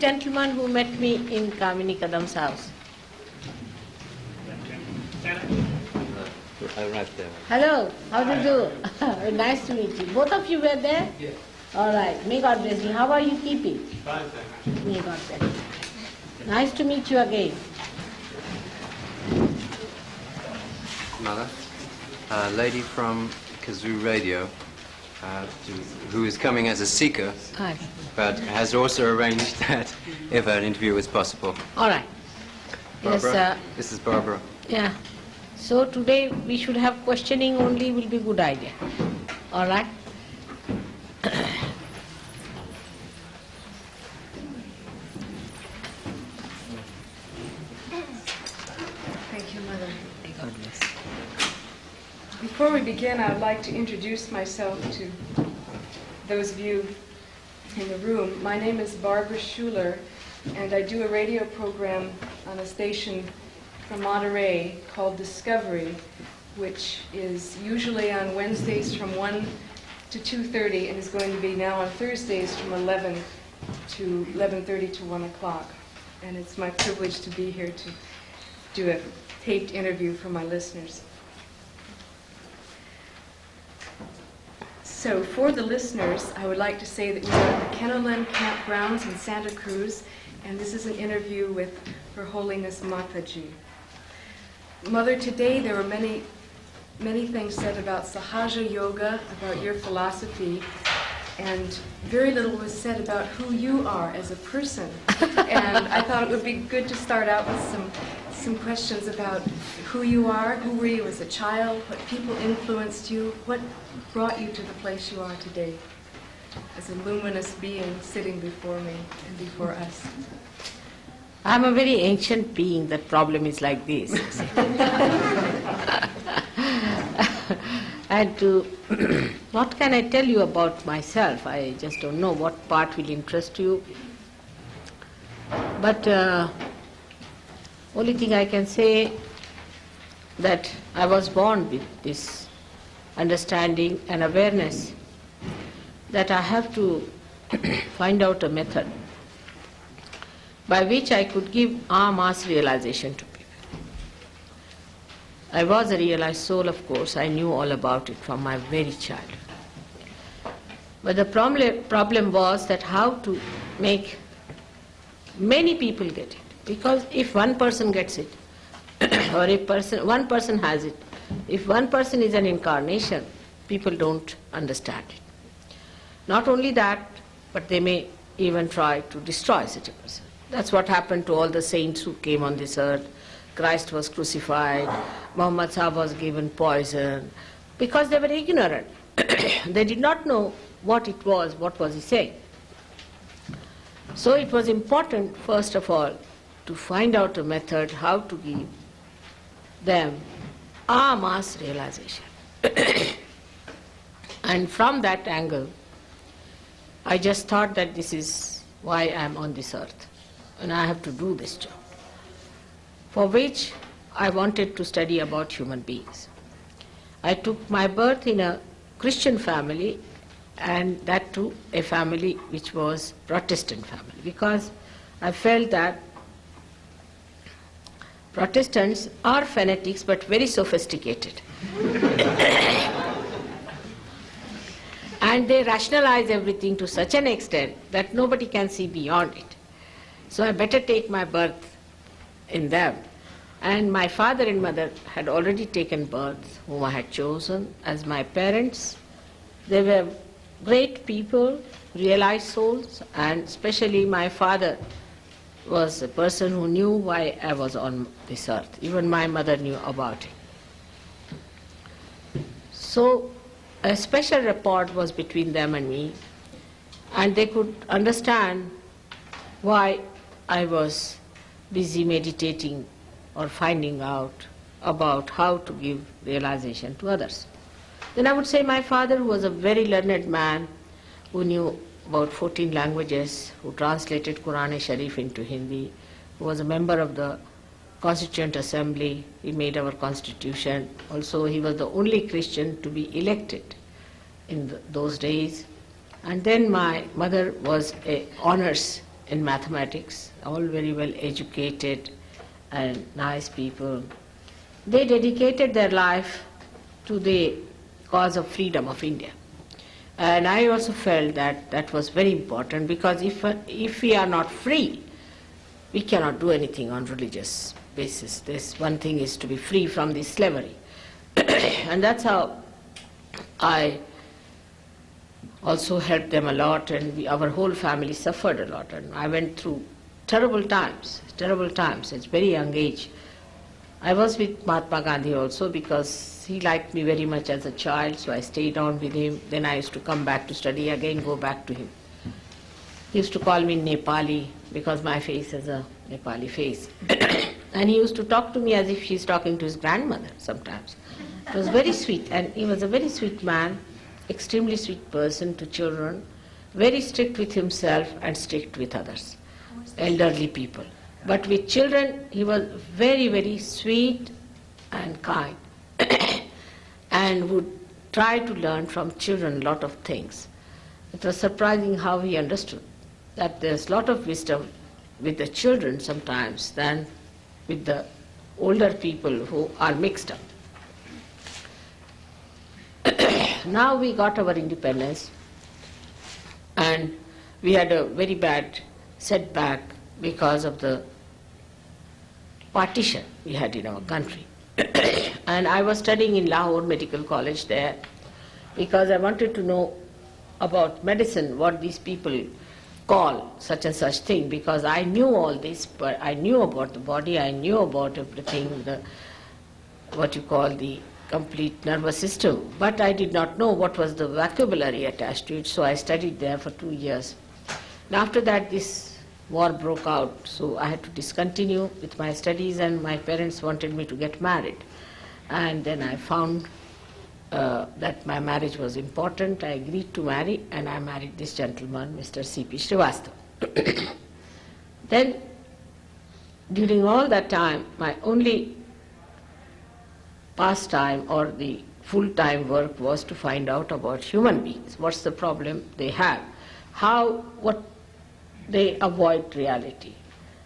Gentleman who met me in Kamini Kadam's house. Right there. Hello, how do you do? Nice to meet you. Both of you were there? Yes. All right, may God bless you. How are you keeping? Fine, thank you. May God bless you. Nice to meet you again. Mother, a lady from Kazoo Radio, who is coming as a seeker, Hi. but has also arranged that if an interview is possible. All right. Barbara, Yes, this is Barbara. yeah. So today we should have questioning only, will be a good idea. All right? Thank you, Mother. May God bless. Before we begin, I would like to introduce myself to those of you in the room. My name is Barbara Schuler, and I do a radio program on a station from Monterey called Discovery, which is usually on Wednesdays from 1 to 2:30 and is going to be now on Thursdays from 11 to 11:30 to 1 o'clock. And it's my privilege to be here to do a taped interview for my listeners. So for the listeners, I would like to say that we are at the Kenolan Campgrounds in Santa Cruz, and this is an interview with Her Holiness Mataji. Mother, today there were many things said about Sahaja Yoga, about your philosophy, and very little was said about who you are as a person. And I thought it would be good to start out with some questions about who you are, who were you as a child, what people influenced you, what brought you to the place you are today as a luminous being sitting before me and before us. I'm a very ancient being. That problem is like this. And what can I tell you about myself? I just don't know what part will interest you. But only thing I can say that I was born with this understanding and awareness that I have to find out a method by which I could give mass realization to people. I was a realized soul, of course. I knew all about it from my very childhood. But the problem was that how to make many people get it. Because if one person gets it, or one person has it, if one person is an incarnation, people don't understand it. Not only that, but they may even try to destroy such a person. That's what happened to all the saints who came on this earth. Christ was crucified, Muhammad Sahib was given poison, because they were ignorant. They did not know what it was, what was he saying. So it was important, first of all, to find out a method how to give them mass realization. And from that angle, I just thought that this is why I am on this earth. And I have to do this job, for which I wanted to study about human beings. I took my birth in a Christian family, and that too a family which was Protestant family, because I felt that Protestants are fanatics but very sophisticated. And they rationalize everything to such an extent that nobody can see beyond it. So I better take my birth in them. And my father and mother had already taken birth, whom I had chosen as my parents. They were great people, realized souls, and especially my father was a person who knew why I was on this earth. Even my mother knew about it. So a special rapport was between them and me, and they could understand why I was busy meditating or finding out about how to give realization to others. Then I would say my father, who was a very learned man, who knew about 14 languages, who translated Quran-e-Sharif into Hindi, who was a member of the Constituent Assembly, he made our constitution. Also, he was the only Christian to be elected in those days. And then my mother was a honors in mathematics, all very well educated and nice people. They dedicated their life to the cause of freedom of India. And I also felt that that was very important, because if we are not free, we cannot do anything on religious basis. This one thing is to be free from this slavery. And that's how I also helped them a lot, and our whole family suffered a lot. And I went through terrible times at a very young age. I was with Mahatma Gandhi also, because he liked me very much as a child, so I stayed on with him. Then I used to come back to study again, go back to him. He used to call me Nepali, because my face has a Nepali face. And he used to talk to me as if he's talking to his grandmother sometimes. It was very sweet, and he was a very sweet man, extremely sweet person to children, very strict with himself and strict with others, elderly people. But with children, he was very, very sweet and kind, and would try to learn from children a lot of things. It was surprising how he understood that there's a lot of wisdom with the children sometimes than with the older people who are mixed up. Now we got our independence, and we had a very bad setback because of the partition we had in our country. And I was studying in Lahore Medical College there, because I wanted to know about medicine, what these people call such and such thing, because I knew all this, but I knew about the body, I knew about everything, what you call the complete nervous system, but I did not know what was the vocabulary attached to it, so I studied there for 2 years. And after that, this war broke out, so I had to discontinue with my studies, and my parents wanted me to get married. And then I found that my marriage was important. I agreed to marry, and I married this gentleman, Mr. C.P. Srivastava. Then, during all that time, my only pastime or the full-time work was to find out about human beings. What's the problem they have? What they avoid reality,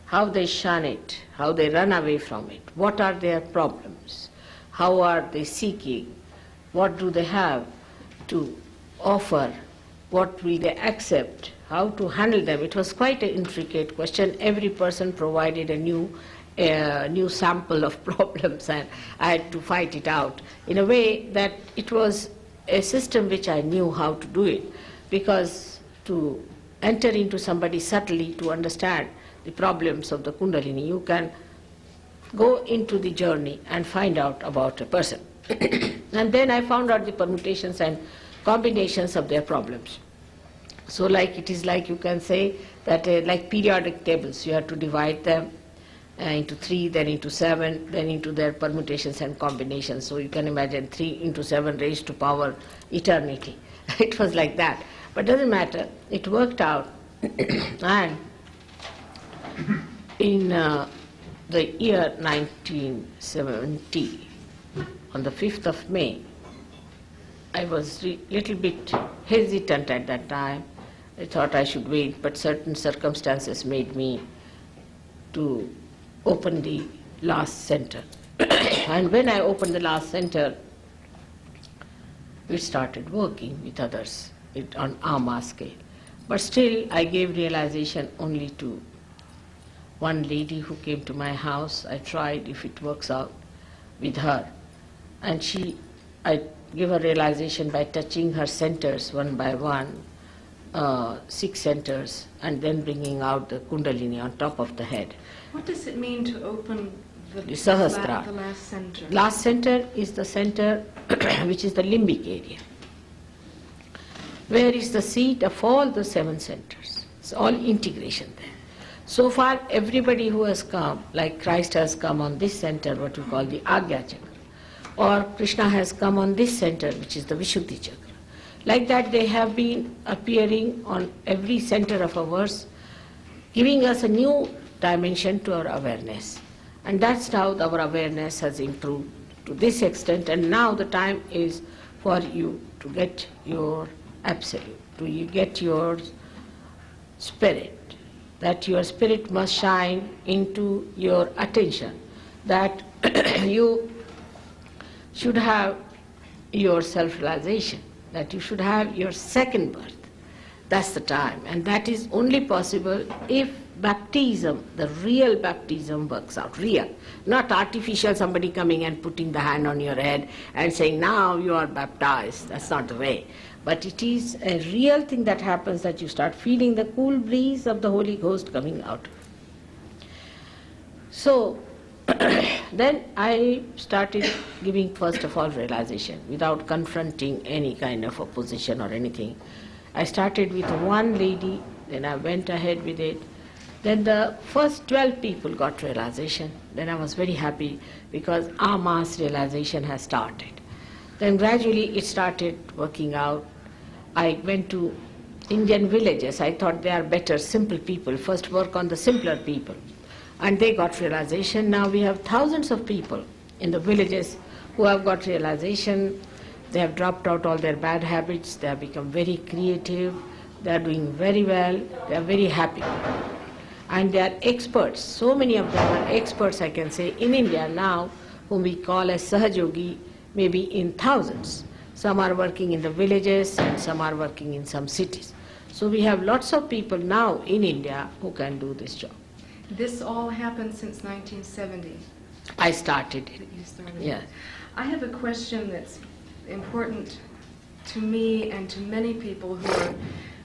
how they shun it, how they run away from it, what are their problems, how are they seeking, what do they have to offer, what will they accept, how to handle them. It was quite an intricate question. Every person provided a new sample of problems, and I had to fight it out in a way that it was a system which I knew how to do it, because to enter into somebody subtly to understand the problems of the Kundalini, you can go into the journey and find out about a person. And then I found out the permutations and combinations of their problems. So it is like you can say that like periodic tables, you have to divide them into 3, then into 7, then into their permutations and combinations. So you can imagine 3 into 7 raised to power eternity. It was like that. But doesn't matter, it worked out. And in the year 1970, on the 5th of May, I was little bit hesitant at that time. I thought I should wait, but certain circumstances made me to open the last center. And when I opened the last center, we started working with others on AMA scale. But still, I gave realization only to one lady who came to my house. I tried if it works out with her. And I give her realization by touching her centers one by one, 6 centers, and then bringing out the Kundalini on top of the head. What does it mean to open the Sahasrara. the last center? Last center is the center which is the limbic area, where is the seat of all the 7 centers. It's all integration there. So far, everybody who has come, like Christ has come on this center, what we call the Agya Chakra, or Krishna has come on this center, which is the Vishuddhi Chakra. Like that, they have been appearing on every center of ours, giving us a new dimension to our awareness. And that's how our awareness has improved to this extent, and now the time is for you to get your absolute, to you get your spirit, that your spirit must shine into your attention, that you should have your self-realization, that you should have your second birth. That's the time, and that is only possible if baptism, the real baptism, works out. Real, not artificial, somebody coming and putting the hand on your head and saying, now you are baptized. That's not the way. But it is a real thing that happens, that you start feeling the cool breeze of the Holy Ghost coming out. So, then I started giving first of all realization without confronting any kind of opposition or anything. I started with one lady, then I went ahead with it. Then the first 12 people got realization. Then I was very happy because our mass realization has started. Then gradually it started working out. I went to Indian villages. I thought they are better, simple people. First work on the simpler people. And they got realization. Now we have thousands of people in the villages who have got realization. They have dropped out all their bad habits. They have become very creative. They are doing very well. They are very happy. And they are experts. So many of them are experts, I can say, in India now, whom we call as Sahajogi, maybe in thousands. Some are working in the villages and some are working in some cities. So we have lots of people now in India who can do this job. This all happened since 1970. I started it. That you started. Yes. I have a question that's important to me and to many people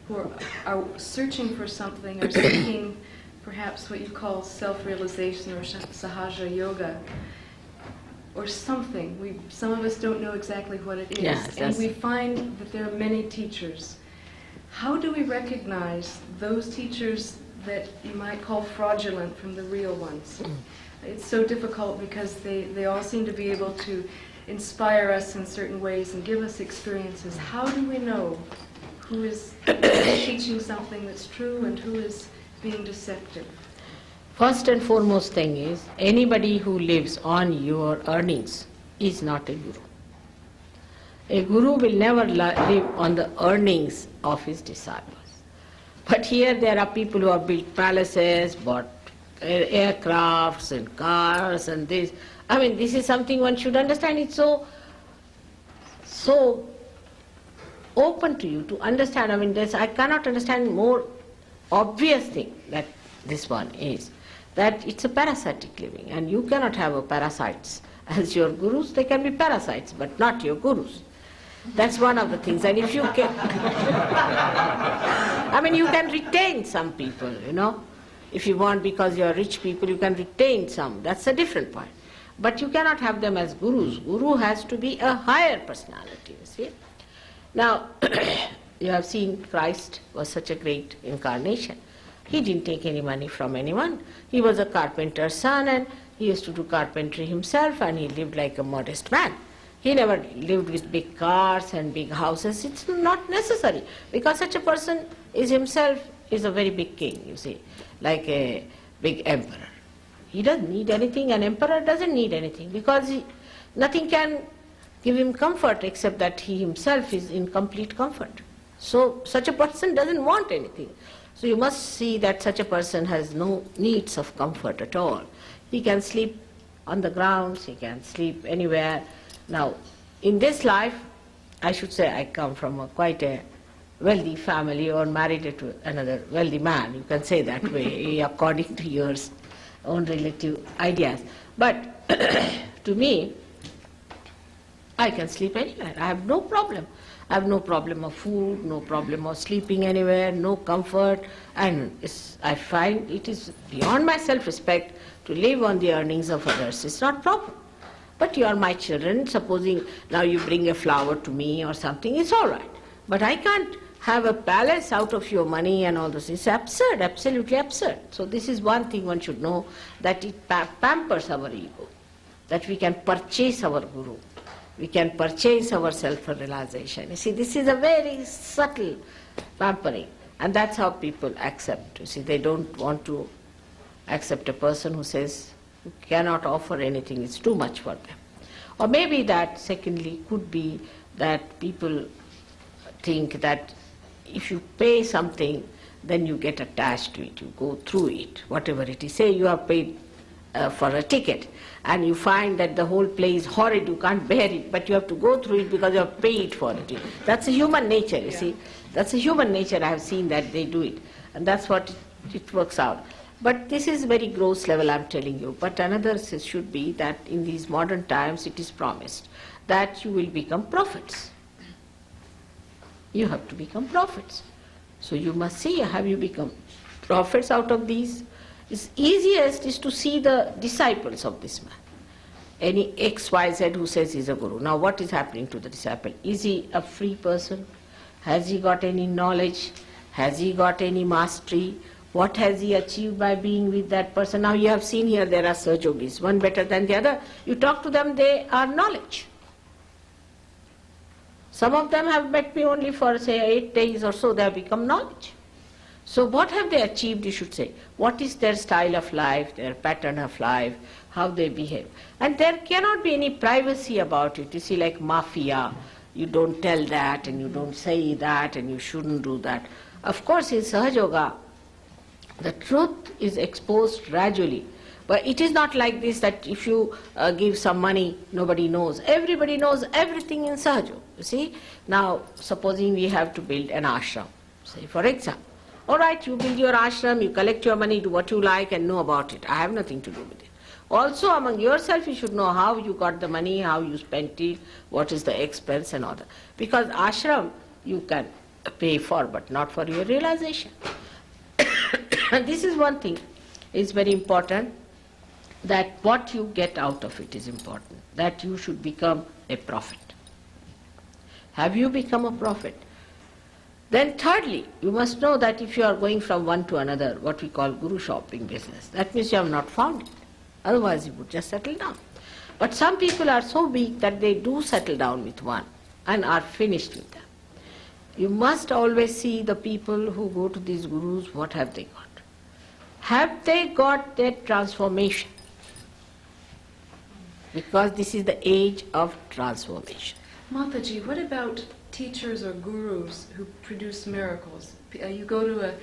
who are searching for something or seeking perhaps what you call self-realization or sahaja yoga or something. Some of us don't know exactly what it is. Yes, and we find that there are many teachers. How do we recognize those teachers that you might call fraudulent from the real ones? It's so difficult because they all seem to be able to inspire us in certain ways and give us experiences. How do we know who is teaching something that's true and who is being deceptive? First and foremost thing is, anybody who lives on your earnings is not a guru. A guru will never live on the earnings of his disciples. But here there are people who have built palaces, bought aircrafts and cars and this. I mean, this is something one should understand. It's so open to you to understand. I mean, I cannot understand more obvious thing that this one is, that it's a parasitic living, and you cannot have a parasites as your gurus. They can be parasites, but not your gurus. That's one of the things. And if you can, I mean, you can retain some people, if you want, because you are rich people, you can retain some. That's a different point. But you cannot have them as gurus. Guru has to be a higher personality, you see. Now, you have seen Christ was such a great incarnation. He didn't take any money from anyone. He was a carpenter's son and he used to do carpentry himself and he lived like a modest man. He never lived with big cars and big houses. It's not necessary because such a person is himself is a very big king, you see, like a big emperor. He doesn't need anything. An emperor doesn't need anything because nothing can give him comfort except that he himself is in complete comfort. So such a person doesn't want anything. So you must see that such a person has no needs of comfort at all. He can sleep on the grounds, he can sleep anywhere. Now, in this life, I should say I come from quite a wealthy family or married to another wealthy man. You can say that way according to your own relative ideas. But to me, I can sleep anywhere. I have no problem. I have no problem of food, no problem of sleeping anywhere, no comfort, and I find it is beyond my self-respect to live on the earnings of others. It's not proper. But you are my children, supposing now you bring a flower to me or something, it's all right. But I can't have a palace out of your money and all this. It's absurd, absolutely absurd. So this is one thing one should know, that it pampers our ego, that we can purchase our guru. We can purchase our self-realization. You see, this is a very subtle pampering. And that's how people accept. You see, they don't want to accept a person who says, you cannot offer anything, it's too much for them. Or maybe that, secondly, could be that people think that if you pay something, then you get attached to it, you go through it, whatever it is. Say you have paid for a ticket and you find that the whole play is horrid, you can't bear it, but you have to go through it because you have paid for it. That's a human nature, you see. That's a human nature. I have seen that they do it, and that's what it works out. But this is very gross level, I'm telling you. But another should be that in these modern times it is promised that you will become prophets. You have to become prophets. So you must see, have you become prophets out of these? It's easiest is to see the disciples of this man. Any XYZ who says he's a guru. Now what is happening to the disciple? Is he a free person? Has he got any knowledge? Has he got any mastery? What has he achieved by being with that person? Now you have seen here there are Sahajogis, one better than the other. You talk to them, they are knowledge. Some of them have met me only for say 8 days or so, they have become knowledge. So what have they achieved, you should say? What is their style of life, their pattern of life, how they behave? And there cannot be any privacy about it. You see, like mafia, you don't tell that and you don't say that and you shouldn't do that. Of course, in Sahajoga, the truth is exposed gradually. But it is not like this that if you give some money, nobody knows. Everybody knows everything in Sahaja. You see? Now, supposing we have to build an ashram, say for example. All right, you build your ashram, you collect your money, do what you like and know about it. I have nothing to do with it. Also among yourself you should know how you got the money, how you spent it, what is the expense and all that. Because ashram you can pay for but not for your realization. And this is one thing, it's very important that what you get out of it is important, that you should become a prophet. Have you become a prophet? Then thirdly, you must know that if you are going from one to another, what we call guru shopping business, that means you have not found it. Otherwise you would just settle down. But some people are so weak that they do settle down with one and are finished with them. You must always see the people who go to these gurus, what have they got? Have they got that transformation? Because this is the age of transformation. Mataji, what about teachers or gurus who produce miracles? You go to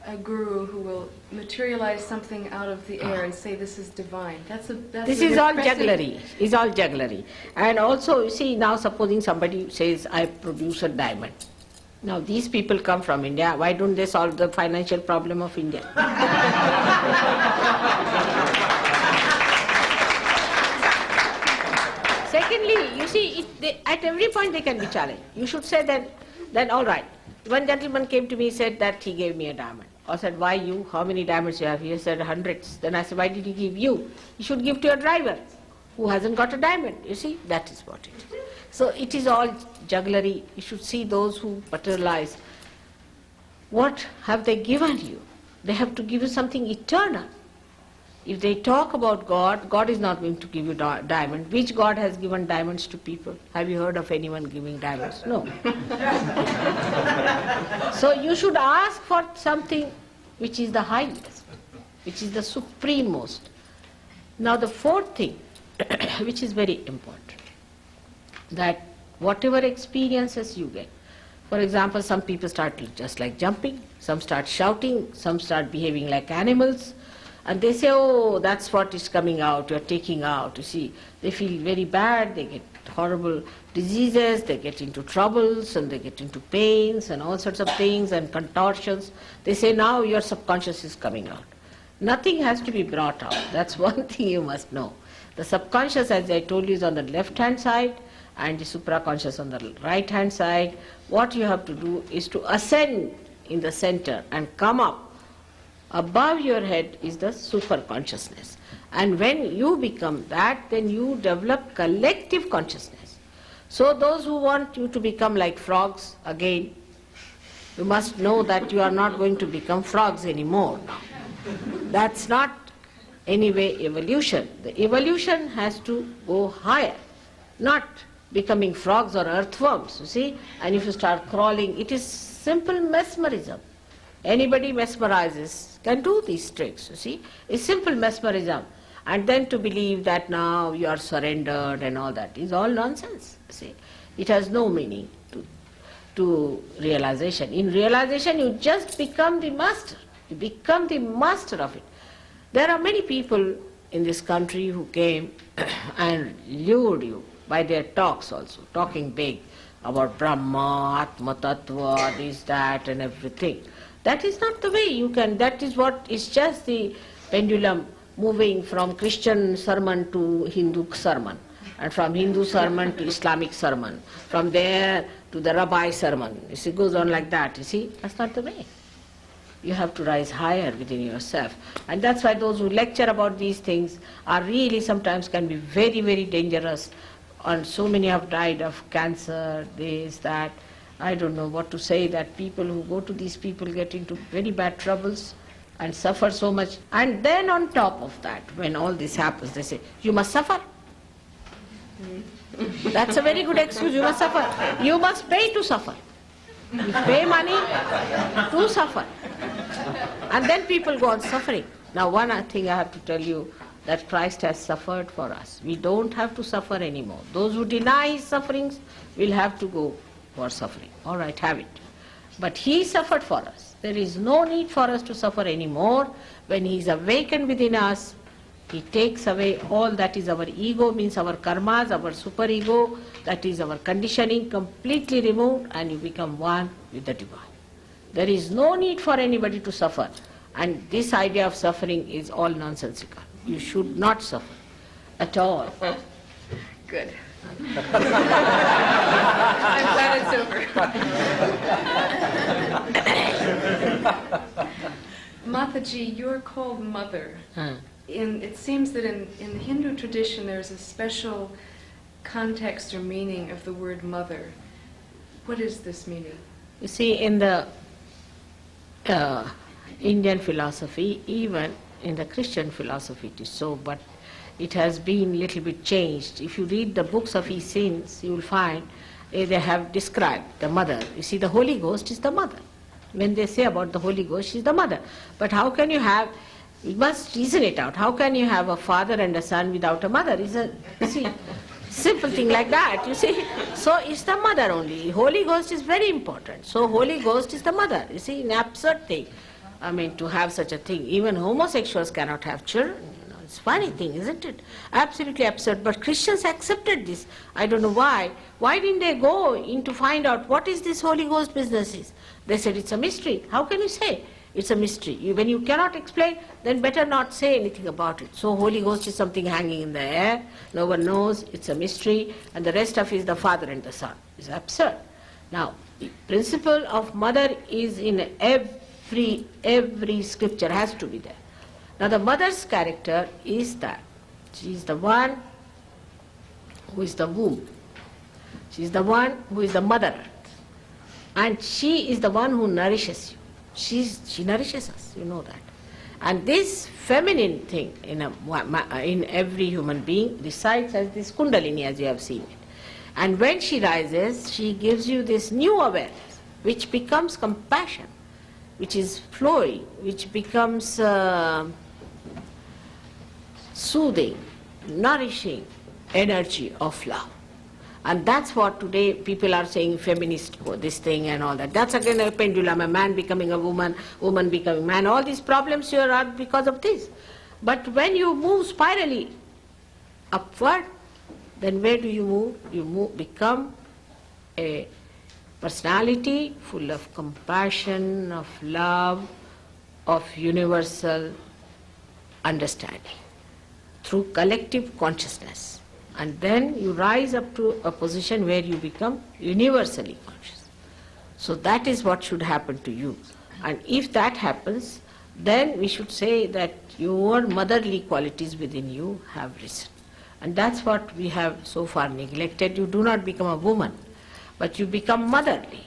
a guru who will materialize something out of the air and say this is divine. This is all jugglery. It's all jugglery. And also, you see, now supposing somebody says, I produce a diamond. Now these people come from India. Why don't they solve the financial problem of India? Secondly, you see, at every point they can be challenged. You should say then all right. One gentleman came to me and said that he gave me a diamond. I said, why you? How many diamonds you have? He said, hundreds. Then I said, why did he give you? You should give to your driver who hasn't got a diamond. You see, that is what it is. So it is all jugglery. You should see those who materialize. What have they given you? They have to give you something eternal. If they talk about God, God is not going to give you diamond. Which God has given diamonds to people? Have you heard of anyone giving diamonds? No. So you should ask for something which is the highest, which is the supremost. Now the fourth thing, which is very important, that whatever experiences you get, for example, some people start just like jumping, some start shouting, some start behaving like animals, and they say, oh, that's what is coming out, you're taking out, you see. They feel very bad, they get horrible diseases, they get into troubles, and they get into pains, and all sorts of things, and contortions. They say, now your subconscious is coming out. Nothing has to be brought out. That's one thing you must know. The subconscious, as I told you, is on the left-hand side, and the supraconscious on the right-hand side. What you have to do is to ascend in the center and come up. Above your head is the superconsciousness. And when you become that, then you develop collective consciousness. So those who want you to become like frogs, again, you must know that you are not going to become frogs anymore now. That's not anyway evolution. The evolution has to go higher, not becoming frogs or earthworms, you see. And if you start crawling, it is simple mesmerism. Anybody mesmerizes can do these tricks, you see. It's simple mesmerism. And then to believe that now you are surrendered and all that is all nonsense, you see. It has no meaning. to realization. In realization, you just become the master. You become the master of it. There are many people in this country who came and lured you by their talks also, talking big about Brahma, Atma Tattva, this, that and everything. That is not the way you can, that is what is just the pendulum moving from Christian sermon to Hindu sermon, and from Hindu sermon to Islamic sermon, from there to the Rabbi sermon. You see, it goes on like that, you see. That's not the way. You have to rise higher within yourself. And that's why those who lecture about these things are really sometimes can be very, very dangerous. And so many have died of cancer, this, that. I don't know what to say, that people who go to these people get into very bad troubles and suffer so much. And then on top of that, when all this happens, they say, you must suffer. That's a very good excuse, you must suffer. You must pay to suffer. You pay money to suffer. And then people go on suffering. Now one thing I have to tell you, that Christ has suffered for us. We don't have to suffer anymore. Those who deny his sufferings will have to go for suffering. All right, have it. But he suffered for us. There is no need for us to suffer anymore. When he is awakened within us, he takes away all that is our ego, means our karmas, our superego, that is our conditioning, completely removed, and you become one with the divine. There is no need for anybody to suffer. And this idea of suffering is all nonsensical. You should not suffer at all. Good. I'm glad it's over. Mataji, you're called Mother. It seems that in the Hindu tradition there's a special context or meaning of the word mother. What is this meaning? You see, in the Indian philosophy, even in the Christian philosophy it is so, but it has been little bit changed. If you read the books of Essenes, you will find they have described the mother. You see, the Holy Ghost is the mother. When they say about the Holy Ghost, she is the mother. But how can you have, you must reason it out, how can you have a father and a son without a mother? It's a, you see, simple thing like that, you see. So it's the mother only. Holy Ghost is very important. So Holy Ghost is the mother. You see, an absurd thing. I mean, to have such a thing. Even homosexuals cannot have children. It's a funny thing, isn't it? Absolutely absurd. But Christians accepted this. I don't know why. Why didn't they go in to find out what is this Holy Ghost business is? They said it's a mystery. How can you say it's a mystery? When you cannot explain, then better not say anything about it. So Holy Ghost is something hanging in the air. No one knows. It's a mystery. And the rest of it is the Father and the Son. It's absurd. Now, the principle of mother is in every scripture, has to be there. Now the mother's character is that she is the one who is the womb. She is the one who is the mother earth. And she is the one who nourishes you. She nourishes us, you know that. And this feminine thing in every human being resides as this kundalini, as you have seen it. And when she rises, she gives you this new awareness, which becomes compassion, which is flowing, which becomes soothing, nourishing energy of love. And that's what today people are saying, feminist, this thing and all that. That's again a pendulum, a man becoming a woman, woman becoming a man. All these problems here are because of this. But when you move spirally upward, then where do you move? You become a personality full of compassion, of love, of universal understanding through collective consciousness. And then you rise up to a position where you become universally conscious. So that is what should happen to you. And if that happens, then we should say that your motherly qualities within you have risen. And that's what we have so far neglected. You do not become a woman, but you become motherly.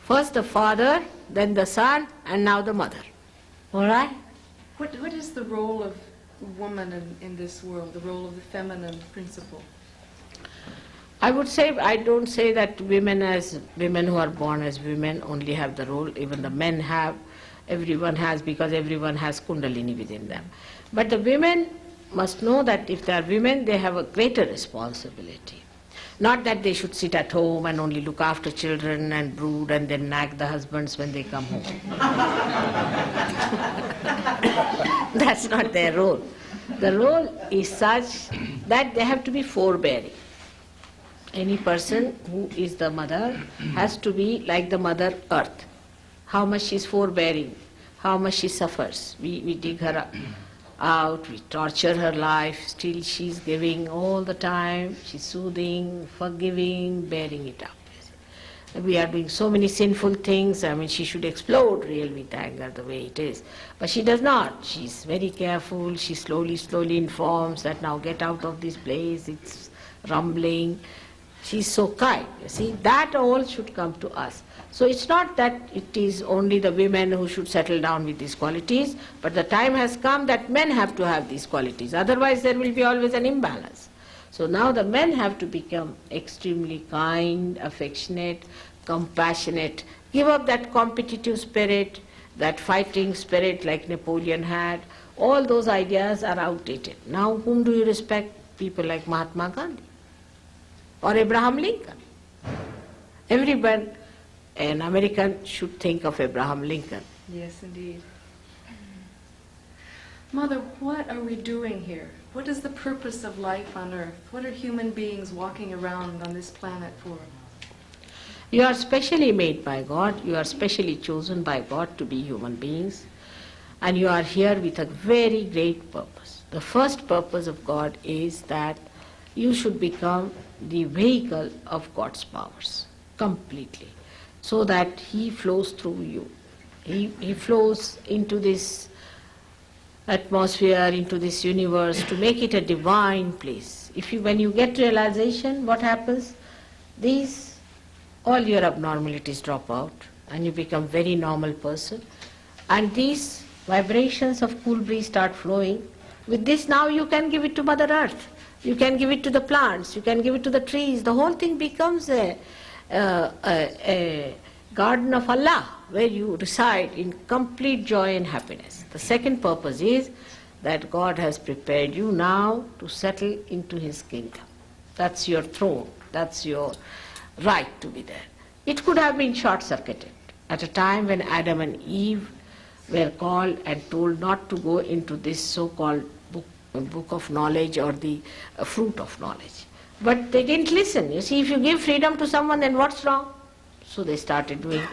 First the father, then the son, and now the mother. All right? What is the role of woman in this world, the role of the feminine principle? I would say, I don't say that women who are born as women only have the role, even the men have, everyone has, because everyone has kundalini within them. But the women must know that if they are women, they have a greater responsibility. Not that they should sit at home and only look after children and brood and then nag the husbands when they come home. That's not their role. The role is such that they have to be forbearing. Any person who is the mother has to be like the Mother Earth. How much she is forbearing, how much she suffers. We dig her out, we torture her life, still she's giving all the time, she's soothing, forgiving, bearing it up. We are doing so many sinful things, she should explode really with anger the way it is. But she does not. She's very careful, she slowly informs that now get out of this place, it's rumbling. She's so kind, you see. That all should come to us. So it's not that it is only the women who should settle down with these qualities, but the time has come that men have to have these qualities. Otherwise there will be always an imbalance. So now the men have to become extremely kind, affectionate, compassionate, give up that competitive spirit, that fighting spirit like Napoleon had. All those ideas are outdated. Now whom do you respect? People like Mahatma Gandhi or Abraham Lincoln. Everyone, an American, should think of Abraham Lincoln. Yes, indeed. Mother, what are we doing here? What is the purpose of life on earth? What are human beings walking around on this planet for? You are specially made by God, you are specially chosen by God to be human beings, and you are here with a very great purpose. The first purpose of God is that you should become the vehicle of God's powers completely, so that He flows through you. He flows into this atmosphere, into this universe, to make it a divine place. When you get realization, what happens? All your abnormalities drop out and you become very normal person. And these vibrations of cool breeze start flowing. With this now you can give it to Mother Earth. You can give it to the plants, you can give it to the trees. The whole thing becomes a garden of Allah, where you reside in complete joy and happiness. The second purpose is that God has prepared you now to settle into His kingdom. That's your throne, that's your right to be there. It could have been short-circuited at a time when Adam and Eve were called and told not to go into this so-called book of knowledge or the fruit of knowledge. But they didn't listen. You see, if you give freedom to someone, then what's wrong? So they started doing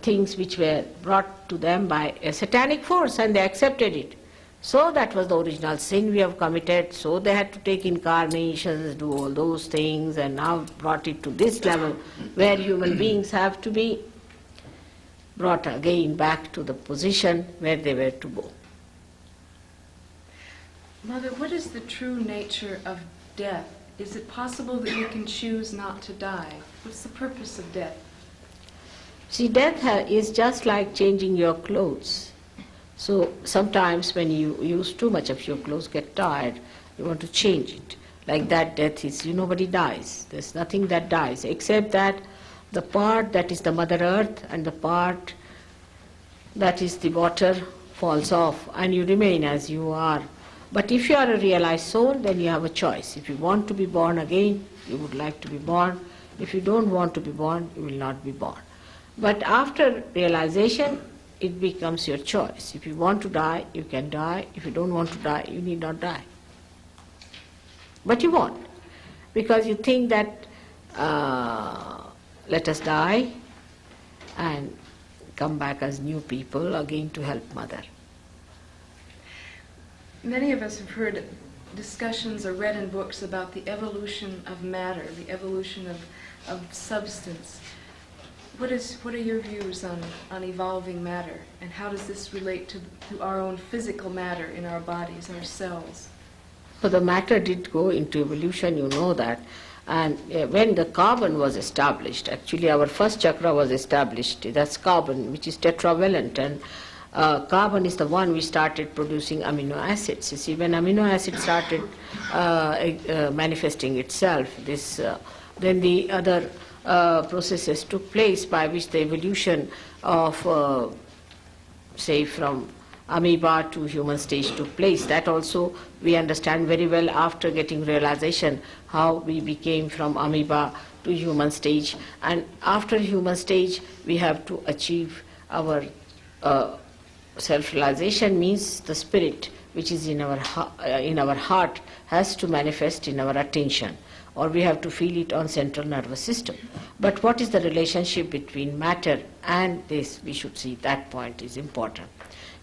things which were brought to them by a satanic force, and they accepted it. So that was the original sin we have committed. So they had to take incarnations, do all those things, and now brought it to this level where human beings have to be brought again back to the position where they were to go. Mother, what is the true nature of death? Is it possible that we can choose not to die? What's the purpose of death? See, death is just like changing your clothes. So sometimes when you use too much of your clothes, get tired, you want to change it. Like that, death is, nobody dies. There's nothing that dies, except that the part that is the Mother Earth and the part that is the water falls off, and you remain as you are. But if you are a realized soul, then you have a choice. If you want to be born again, you would like to be born. If you don't want to be born, you will not be born. But after realization, it becomes your choice. If you want to die, you can die. If you don't want to die, you need not die. But you won't, because you think that let us die and come back as new people again to help Mother. Many of us have heard discussions or read in books about the evolution of matter, the evolution of substance. What are your views on evolving matter, and how does this relate to our own physical matter in our bodies, our cells? So the matter did go into evolution, you know that. And when the carbon was established, actually our first chakra was established, that's carbon, which is tetravalent, and carbon is the one we started producing amino acids. You see, when amino acids started manifesting itself, then the other processes took place by which the evolution of, say, from amoeba to human stage took place. That also we understand very well after getting realization how we became from amoeba to human stage. And after human stage, we have to achieve our self-realization, means the spirit which is in our heart has to manifest in our attention, or we have to feel it on central nervous system. But what is the relationship between matter and this? We should see that point is important.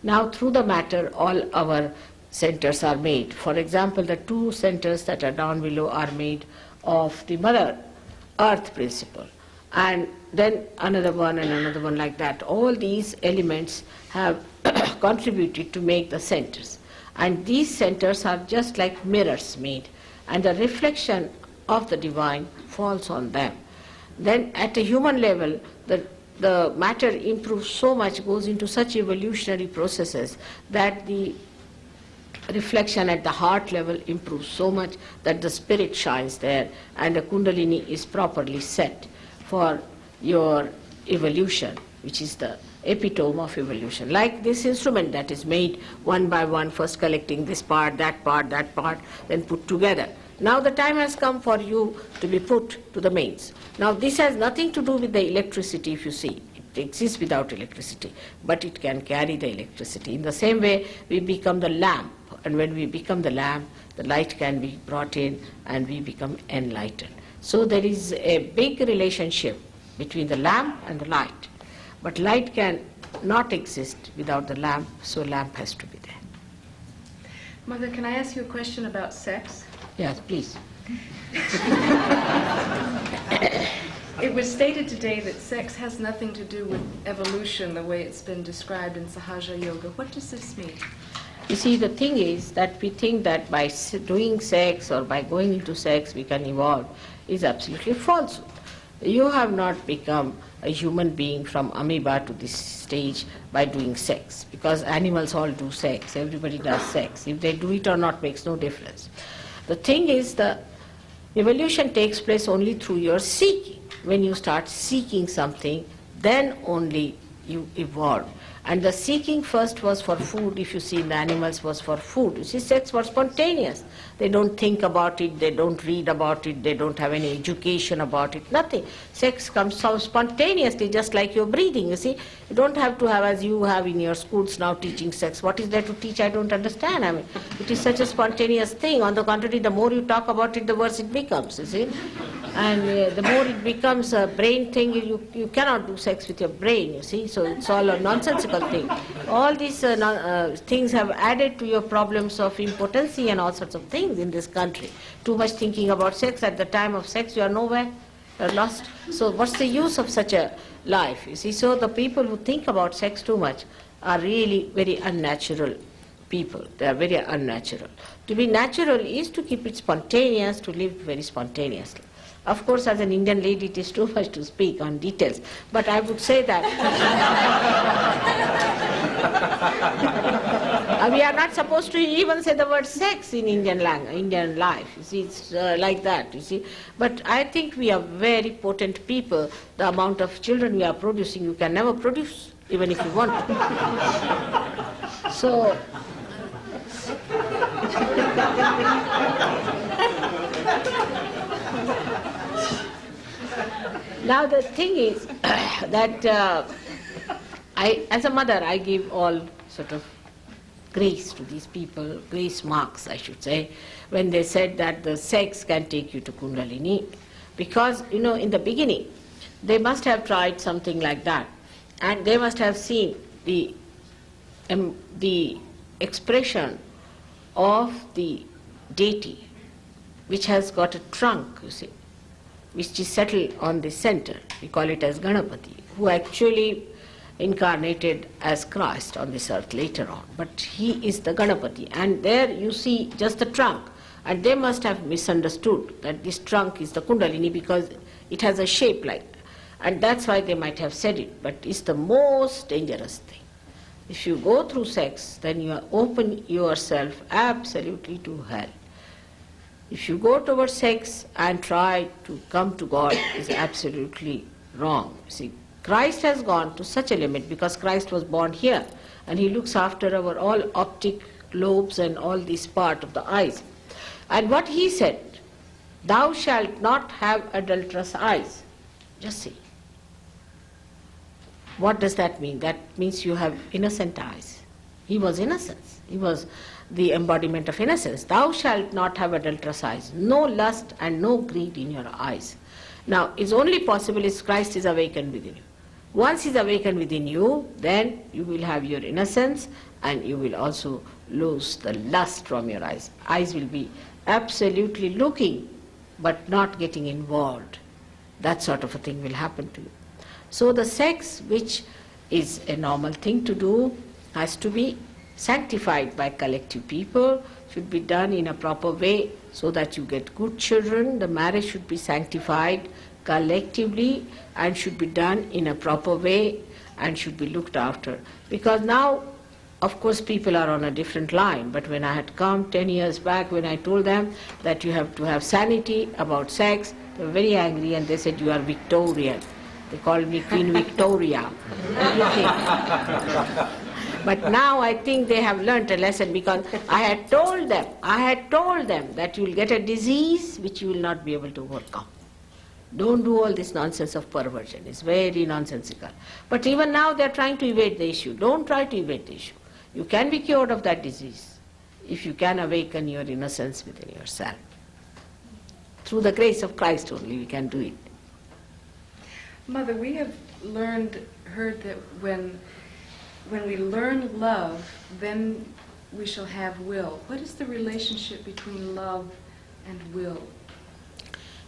Now through the matter all our centers are made. For example, the two centers that are down below are made of the Mother Earth principle, and then another one and another one like that. All these elements have contributed to make the centers, and these centers are just like mirrors made, and the reflection of the divine falls on them. Then at a human level, the matter improves so much, goes into such evolutionary processes that the reflection at the heart level improves so much that the spirit shines there, and the Kundalini is properly set for your evolution, which is the epitome of evolution. Like this instrument that is made one by one, first collecting this part, that part, then put together. Now the time has come for you to be put to the mains. Now this has nothing to do with the electricity, if you see. It exists without electricity, but it can carry the electricity. In the same way, we become the lamp, and when we become the lamp, the light can be brought in and we become enlightened. So there is a big relationship between the lamp and the light. But light can not exist without the lamp, so lamp has to be there. Mother, can I ask you a question about sex? Yes, please. It was stated today that sex has nothing to do with evolution the way it's been described in Sahaja Yoga. What does this mean? You see, the thing is that we think that by doing sex or by going into sex we can evolve is absolutely falsehood. You have not become a human being from amoeba to this stage by doing sex, because animals all do sex, everybody does sex. If they do it or not makes no difference. The thing is, the evolution takes place only through your seeking. When you start seeking something, then only you evolve. And the seeking first was for food, if you see in the animals, was for food. You see, sex was spontaneous. They don't think about it, they don't read about it, they don't have any education about it, nothing. Sex comes so spontaneously, just like your breathing, you see. You don't have to have, as you have in your schools now, teaching sex. What is there to teach? I don't understand. I mean, it is such a spontaneous thing. On the contrary, the more you talk about it, the worse it becomes, you see. And the more it becomes a brain thing, you cannot do sex with your brain, you see. So it's all a nonsensical thing. All these things have added to your problems of impotency and all sorts of things in this country. Too much thinking about sex. At the time of sex, you are nowhere. You are lost. So what's the use of such a life, you see? So the people who think about sex too much are really very unnatural people. They are very unnatural. To be natural is to keep it spontaneous, to live very spontaneously. Of course, as an Indian lady, it is too much to speak on details, but I would say that we are not supposed to even say the word sex in Indian life. You see, it's like that, you see. But I think we are very potent people. The amount of children we are producing, you can never produce, even if you want to. So, now the thing is that as a mother, I give all sort of grace to these people, grace marks, I should say, when they said that the sex can take you to Kundalini. Because, you know, in the beginning, they must have tried something like that. And they must have seen the expression of the deity, which has got a trunk, you see, which is settled on the center. We call it as Ganapati, who actually incarnated as Christ on this earth later on. But he is the Ganapati. And there you see just the trunk. And they must have misunderstood that this trunk is the Kundalini because it has a shape like that. And that's why they might have said it. But it's the most dangerous thing. If you go through sex, then you open yourself absolutely to hell. If you go towards sex and try to come to God, is absolutely wrong. See, Christ has gone to such a limit because Christ was born here and He looks after our all optic lobes and all this part of the eyes. And what He said, thou shalt not have adulterous eyes. Just see. What does that mean? That means you have innocent eyes. He was innocence. He was the embodiment of innocence. Thou shalt not have adulterous eyes. No lust and no greed in your eyes. Now, it's only possible if Christ is awakened within you. Once He is awakened within you, then you will have your innocence and you will also lose the lust from your eyes. Eyes will be absolutely looking but not getting involved. That sort of a thing will happen to you. So the sex, which is a normal thing to do, has to be sanctified by collective people, should be done in a proper way so that you get good children. The marriage should be sanctified collectively and should be done in a proper way and should be looked after. Because now, of course, people are on a different line, but when I had come 10 years back, when I told them that you have to have sanity about sex, they were very angry and they said, you are Victorian. They called me Queen Victoria. What do you think? But now I think they have learnt a lesson, because I had told them that you will get a disease which you will not be able to overcome. Don't do all this nonsense of perversion. It's very nonsensical. But even now they are trying to evade the issue. Don't try to evade the issue. You can be cured of that disease if you can awaken your innocence within yourself. Through the grace of Christ only we can do it. Mother, we have heard that when we learn love, then we shall have will. What is the relationship between love and will?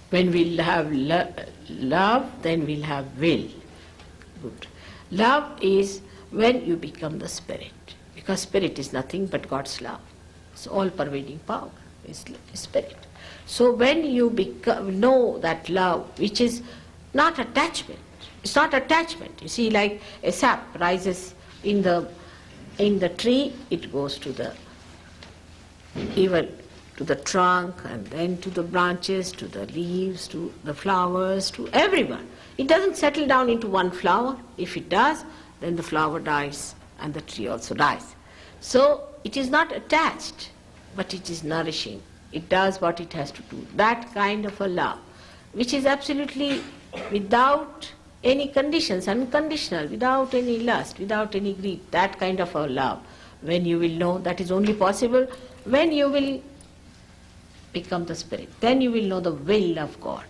When we'll have love, then we'll have will. Good. Love is when you become the Spirit, because Spirit is nothing but God's love. It's all-pervading power, is Spirit. So when you know that love, which is not attachment, it's not attachment. You see, like a sap rises in the tree, it goes to the trunk, and then to the branches, to the leaves, to the flowers, to everyone. It doesn't settle down into one flower. If it does, then the flower dies and the tree also dies. So it is not attached, but it is nourishing. It does what it has to do. That kind of a love, which is absolutely without any conditions, unconditional, without any lust, without any greed, that kind of a love, when you will know, that is only possible when you will become the Spirit. Then you will know the will of God.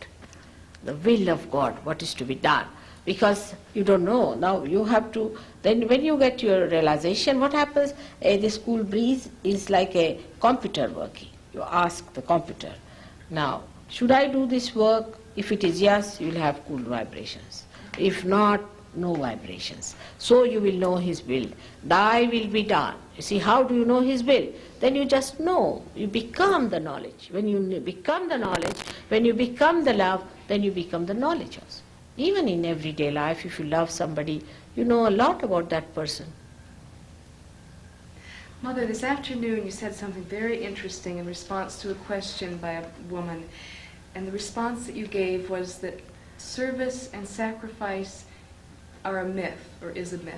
The will of God, what is to be done. Because you don't know. Now you have to, then when you get your realization, what happens? The cool breeze is like a computer working. You ask the computer, now, should I do this work? If it is yes, you will have cool vibrations. If not, no vibrations. So you will know His will. Thy will be done. You see, how do you know His will? Then you just know. You become the knowledge. When you become the knowledge, when you become the love, then you become the knowledge also. Even in everyday life, if you love somebody, you know a lot about that person. Mother, this afternoon you said something very interesting in response to a question by a woman. And the response that you gave was that service and sacrifice are a myth, or is a myth.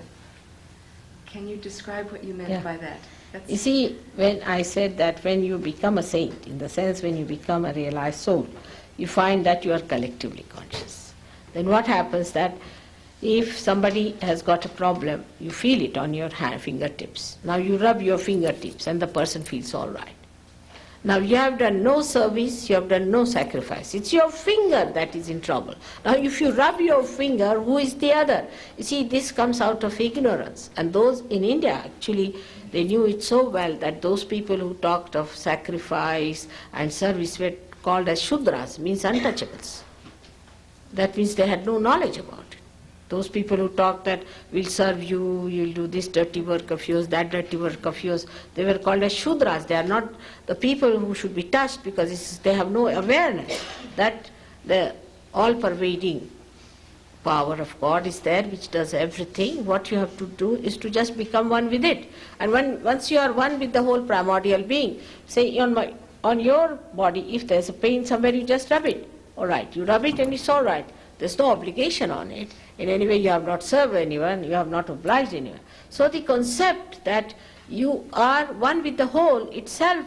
Can you describe what you meant by that? You see, when I said that when you become a saint, in the sense when you become a realized soul, you find that you are collectively conscious. Then what happens that if somebody has got a problem, you feel it on your fingertips. Now you rub your fingertips and the person feels all right. Now you have done no service, you have done no sacrifice. It's your finger that is in trouble. Now if you rub your finger, who is the other? You see, this comes out of ignorance. And those in India, actually, they knew it so well that those people who talked of sacrifice and service were called as Shudras, means untouchables. That means they had no knowledge about it. Those people who talk that we'll serve you, you'll do this dirty work of yours, that dirty work of yours, they were called as Shudras. They are not the people who should be touched, because they have no awareness that the all-pervading power of God is there, which does everything. What you have to do is to just become one with it. And once you are one with the whole primordial being, say on your body, if there's a pain somewhere, you just rub it. All right, you rub it and it's all right. There's no obligation on it. In any way, you have not served anyone, you have not obliged anyone. So the concept that you are one with the whole itself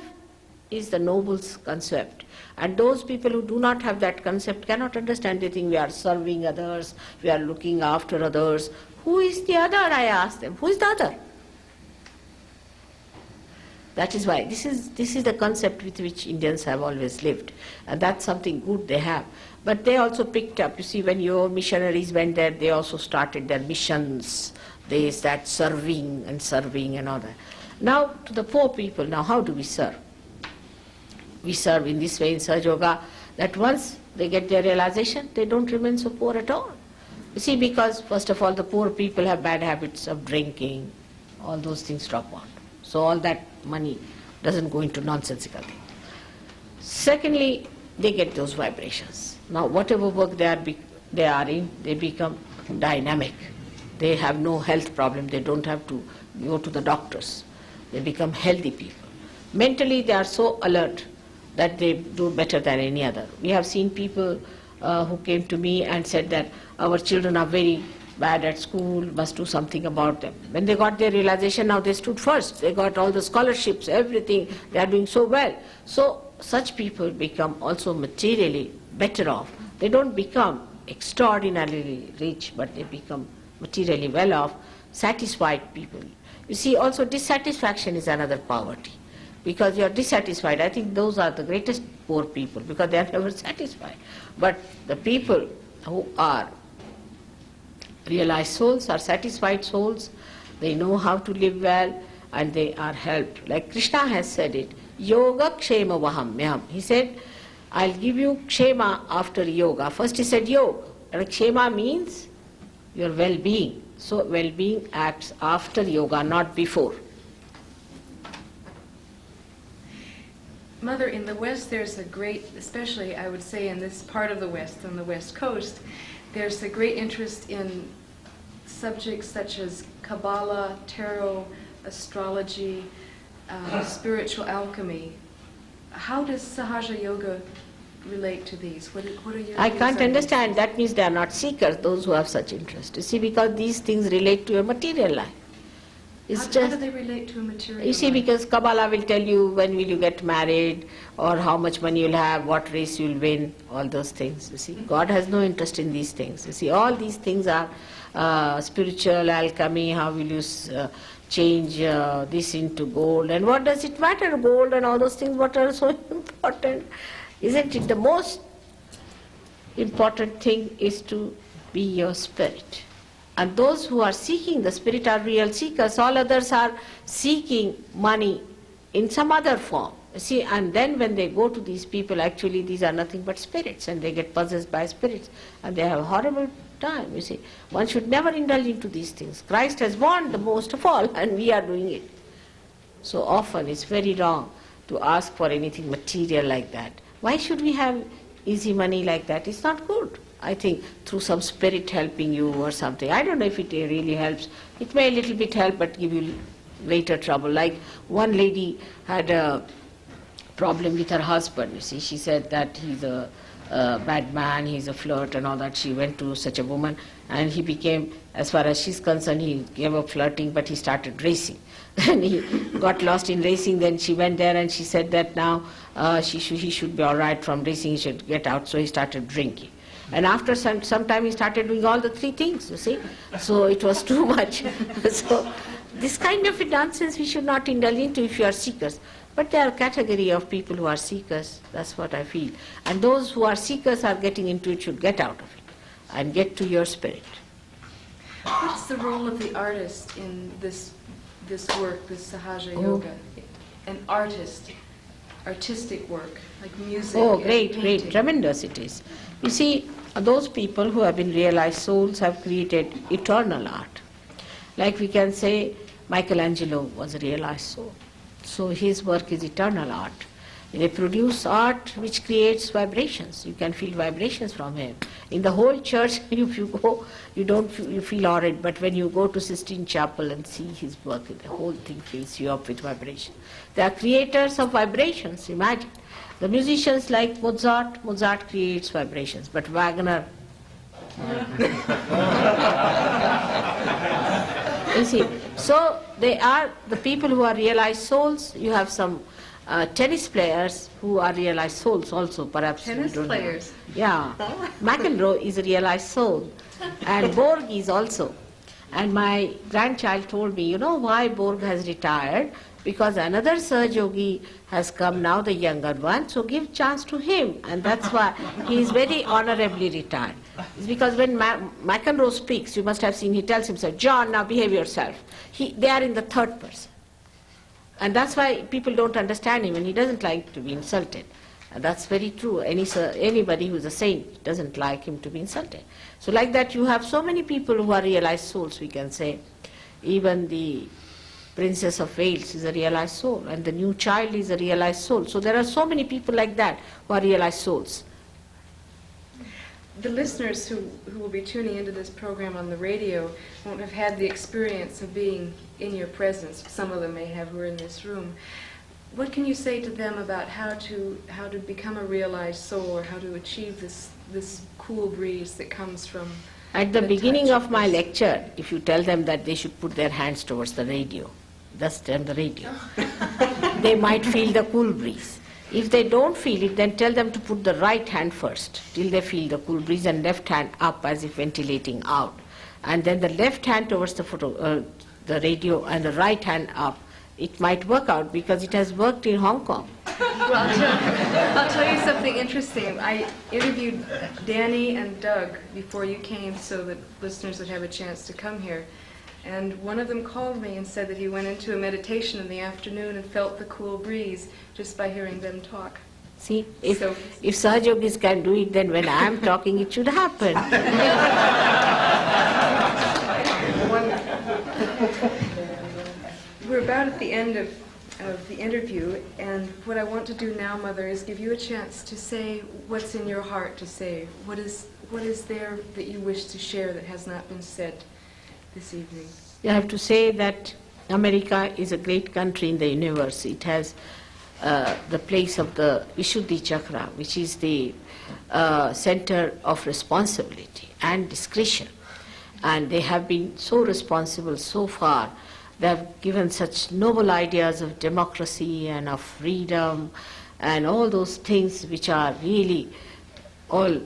is the noble concept. And those people who do not have that concept cannot understand. They think we are serving others, we are looking after others. Who is the other, I ask them. Who is the other? That is why this is the concept with which Indians have always lived, and that's something good they have. But they also picked up, you see, when your missionaries went there, they also started their missions. They start serving and all that. Now to the poor people, now how do we serve? We serve in this way in Sahaja Yoga, that once they get their realization, they don't remain so poor at all. You see, because first of all, the poor people have bad habits of drinking, all those things drop out. So all that money doesn't go into nonsensical things. Secondly, they get those vibrations. Now whatever work they are in, they become dynamic. They have no health problem. They don't have to go to the doctors. They become healthy people. Mentally they are so alert that they do better than any other. We have seen people who came to me and said that our children are very bad at school, must do something about them. When they got their realization, now they stood first. They got all the scholarships, everything. They are doing so well. So such people become also materially better off. They don't become extraordinarily rich, but they become materially well off, satisfied people. You see, also dissatisfaction is another poverty. Because you are dissatisfied. I think those are the greatest poor people, because they are never satisfied. But the people who are realized souls are satisfied souls. They know how to live well and they are helped. Like Krishna has said it, yoga kshema vahamyam. He said, I'll give you kshema after yoga. First he said yoga. And kshema means your well-being. So well-being acts after yoga, not before. Mother, in the West there's a great, especially I would say in this part of the West, on the West Coast, there's a great interest in subjects such as Kabbalah, tarot, astrology, spiritual alchemy. How does Sahaja Yoga relate to these? What are your I views can't on understand. That means they are not seekers, those who have such interest. You see, because these things relate to your material life. It's How do they relate to a material You see, life? because Kabbalah will tell you when will you get married, or how much money you'll have, what race you'll win, all those things. You see, God has no interest in these things. You see, all these things are spiritual alchemy. How will you change this into gold? And what does it matter, gold and all those things? What are so important? Isn't it the most important thing is to be your spirit? And those who are seeking the spirit are real seekers. All others are seeking money in some other form. You see, and then when they go to these people, actually these are nothing but spirits, and they get possessed by spirits, and they have a horrible time. You see, one should never indulge into these things. Christ has warned the most of all, and we are doing it. So often it's very wrong to ask for anything material like that. Why should we have easy money like that? It's not good. I think through some spirit helping you or something. I don't know if it really helps. It may a little bit help, but give you later trouble. Like one lady had a problem with her husband. You see, she said that he's a bad man, he's a flirt and all that. She went to such a woman, and he became, as far as she's concerned, he gave up flirting, but he started racing. And he got lost in racing. Then she went there and she said that now he should be all right from racing, he should get out. So he started drinking. And after some time he started doing all the three things, you see. So it was too much. So this kind of nonsense we should not indulge into if you are seekers. But there are a category of people who are seekers, that's what I feel. And those who are seekers are getting into it should get out of it and get to your spirit. What's the role of the artist in this work, this Sahaja Yoga? An artist, artistic work, like music. Oh, and great, painting. tremendous it is. You see, those people who have been realized souls have created eternal art. Like we can say, Michelangelo was a realized soul. So his work is eternal art. They produce art which creates vibrations. You can feel vibrations from him. In the whole church, if you go, you feel horrid, but when you go to Sistine Chapel and see his work, the whole thing fills you up with vibration. They are creators of vibrations, imagine. The musicians like Mozart creates vibrations, but Wagner You see, so they are the people who are realized souls. You have some tennis players who are realized souls also, perhaps. Tennis players? Know. Yeah. McEnroe is a realized soul. And Borg is also. And my grandchild told me, you know why Borg has retired? Because another Saj Yogi has come now, the younger one, so give chance to him. And that's why he is very honorably retired. It's because when McEnroe speaks, you must have seen, he tells himself, John, now behave yourself. They are in the third person. And that's why people don't understand him, and he doesn't like to be insulted. And that's very true. Anybody who is a saint doesn't like him to be insulted. So like that, you have so many people who are realized souls, we can say. Even the Princess of Wales is a realized soul, and the new child is a realized soul. So there are so many people like that who are realized souls. The listeners who will be tuning into this program on the radio won't have had the experience of being in your presence. Some of them may have who are in this room. What can you say to them about how to become a realized soul, or how to achieve this cool breeze that comes from At the beginning of my lecture, if you tell them that they should put their hands towards the radio, just turn the radio, they might feel the cool breeze. If they don't feel it, then tell them to put the right hand first till they feel the cool breeze, and left hand up as if ventilating out. And then the left hand towards the radio and the right hand up. It might work out because it has worked in Hong Kong. Well, I'll tell you something interesting. I interviewed Danny and Doug before you came so that listeners would have a chance to come here. And one of them called me and said that he went into a meditation in the afternoon and felt the cool breeze just by hearing them talk. See, if Sahajogis can do it, then when I am talking, it should happen. We're about at the end of the interview, and what I want to do now, Mother, is give you a chance to say what's in your heart to say. What is there that you wish to share that has not been said this evening? I have to say that America is a great country in the universe. It has the place of the Vishuddhi Chakra, which is the center of responsibility and discretion. And they have been so responsible so far. They have given such noble ideas of democracy and of freedom and all those things which are really all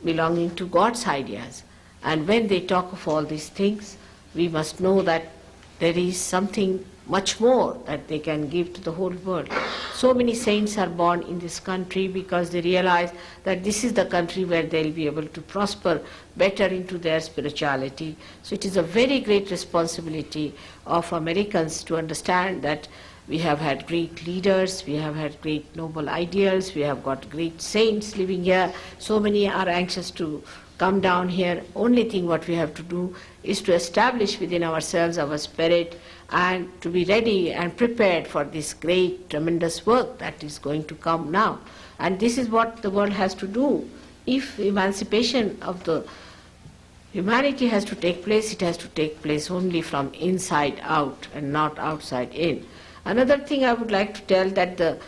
belonging to God's ideas. And when they talk of all these things, we must know that there is something much more that they can give to the whole world. So many saints are born in this country because they realize that this is the country where they'll be able to prosper better into their spirituality. So it is a very great responsibility of Americans to understand that we have had great leaders, we have had great noble ideals, we have got great saints living here. So many are anxious to come down here. Only thing what we have to do is to establish within ourselves our spirit and to be ready and prepared for this great, tremendous work that is going to come now. And this is what the world has to do. If emancipation of the humanity has to take place, it has to take place only from inside out and not outside in. Another thing I would like to tell, that the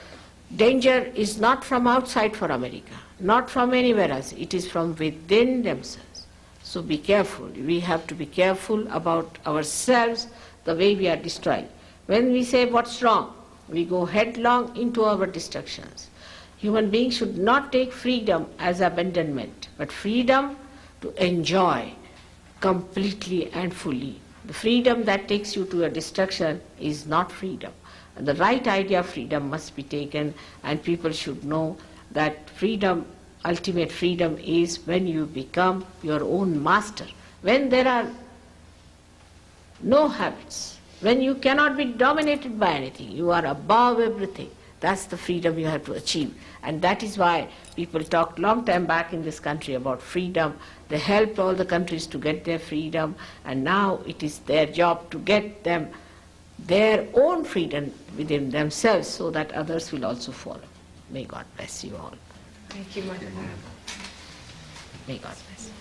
danger is not from outside for America, not from anywhere else. It is from within themselves. So be careful. We have to be careful about ourselves, the way we are destroying. When we say what's wrong, we go headlong into our destructions. Human beings should not take freedom as abandonment, but freedom to enjoy completely and fully. The freedom that takes you to a destruction is not freedom. And the right idea of freedom must be taken, and people should know that freedom, ultimate freedom, is when you become your own master. When there are no habits, when you cannot be dominated by anything, you are above everything. That's the freedom you have to achieve. And that is why people talked long time back in this country about freedom. They helped all the countries to get their freedom, and now it is their job to get them their own freedom within themselves so that others will also follow. May God bless you all. Thank you, Mother. May God bless you.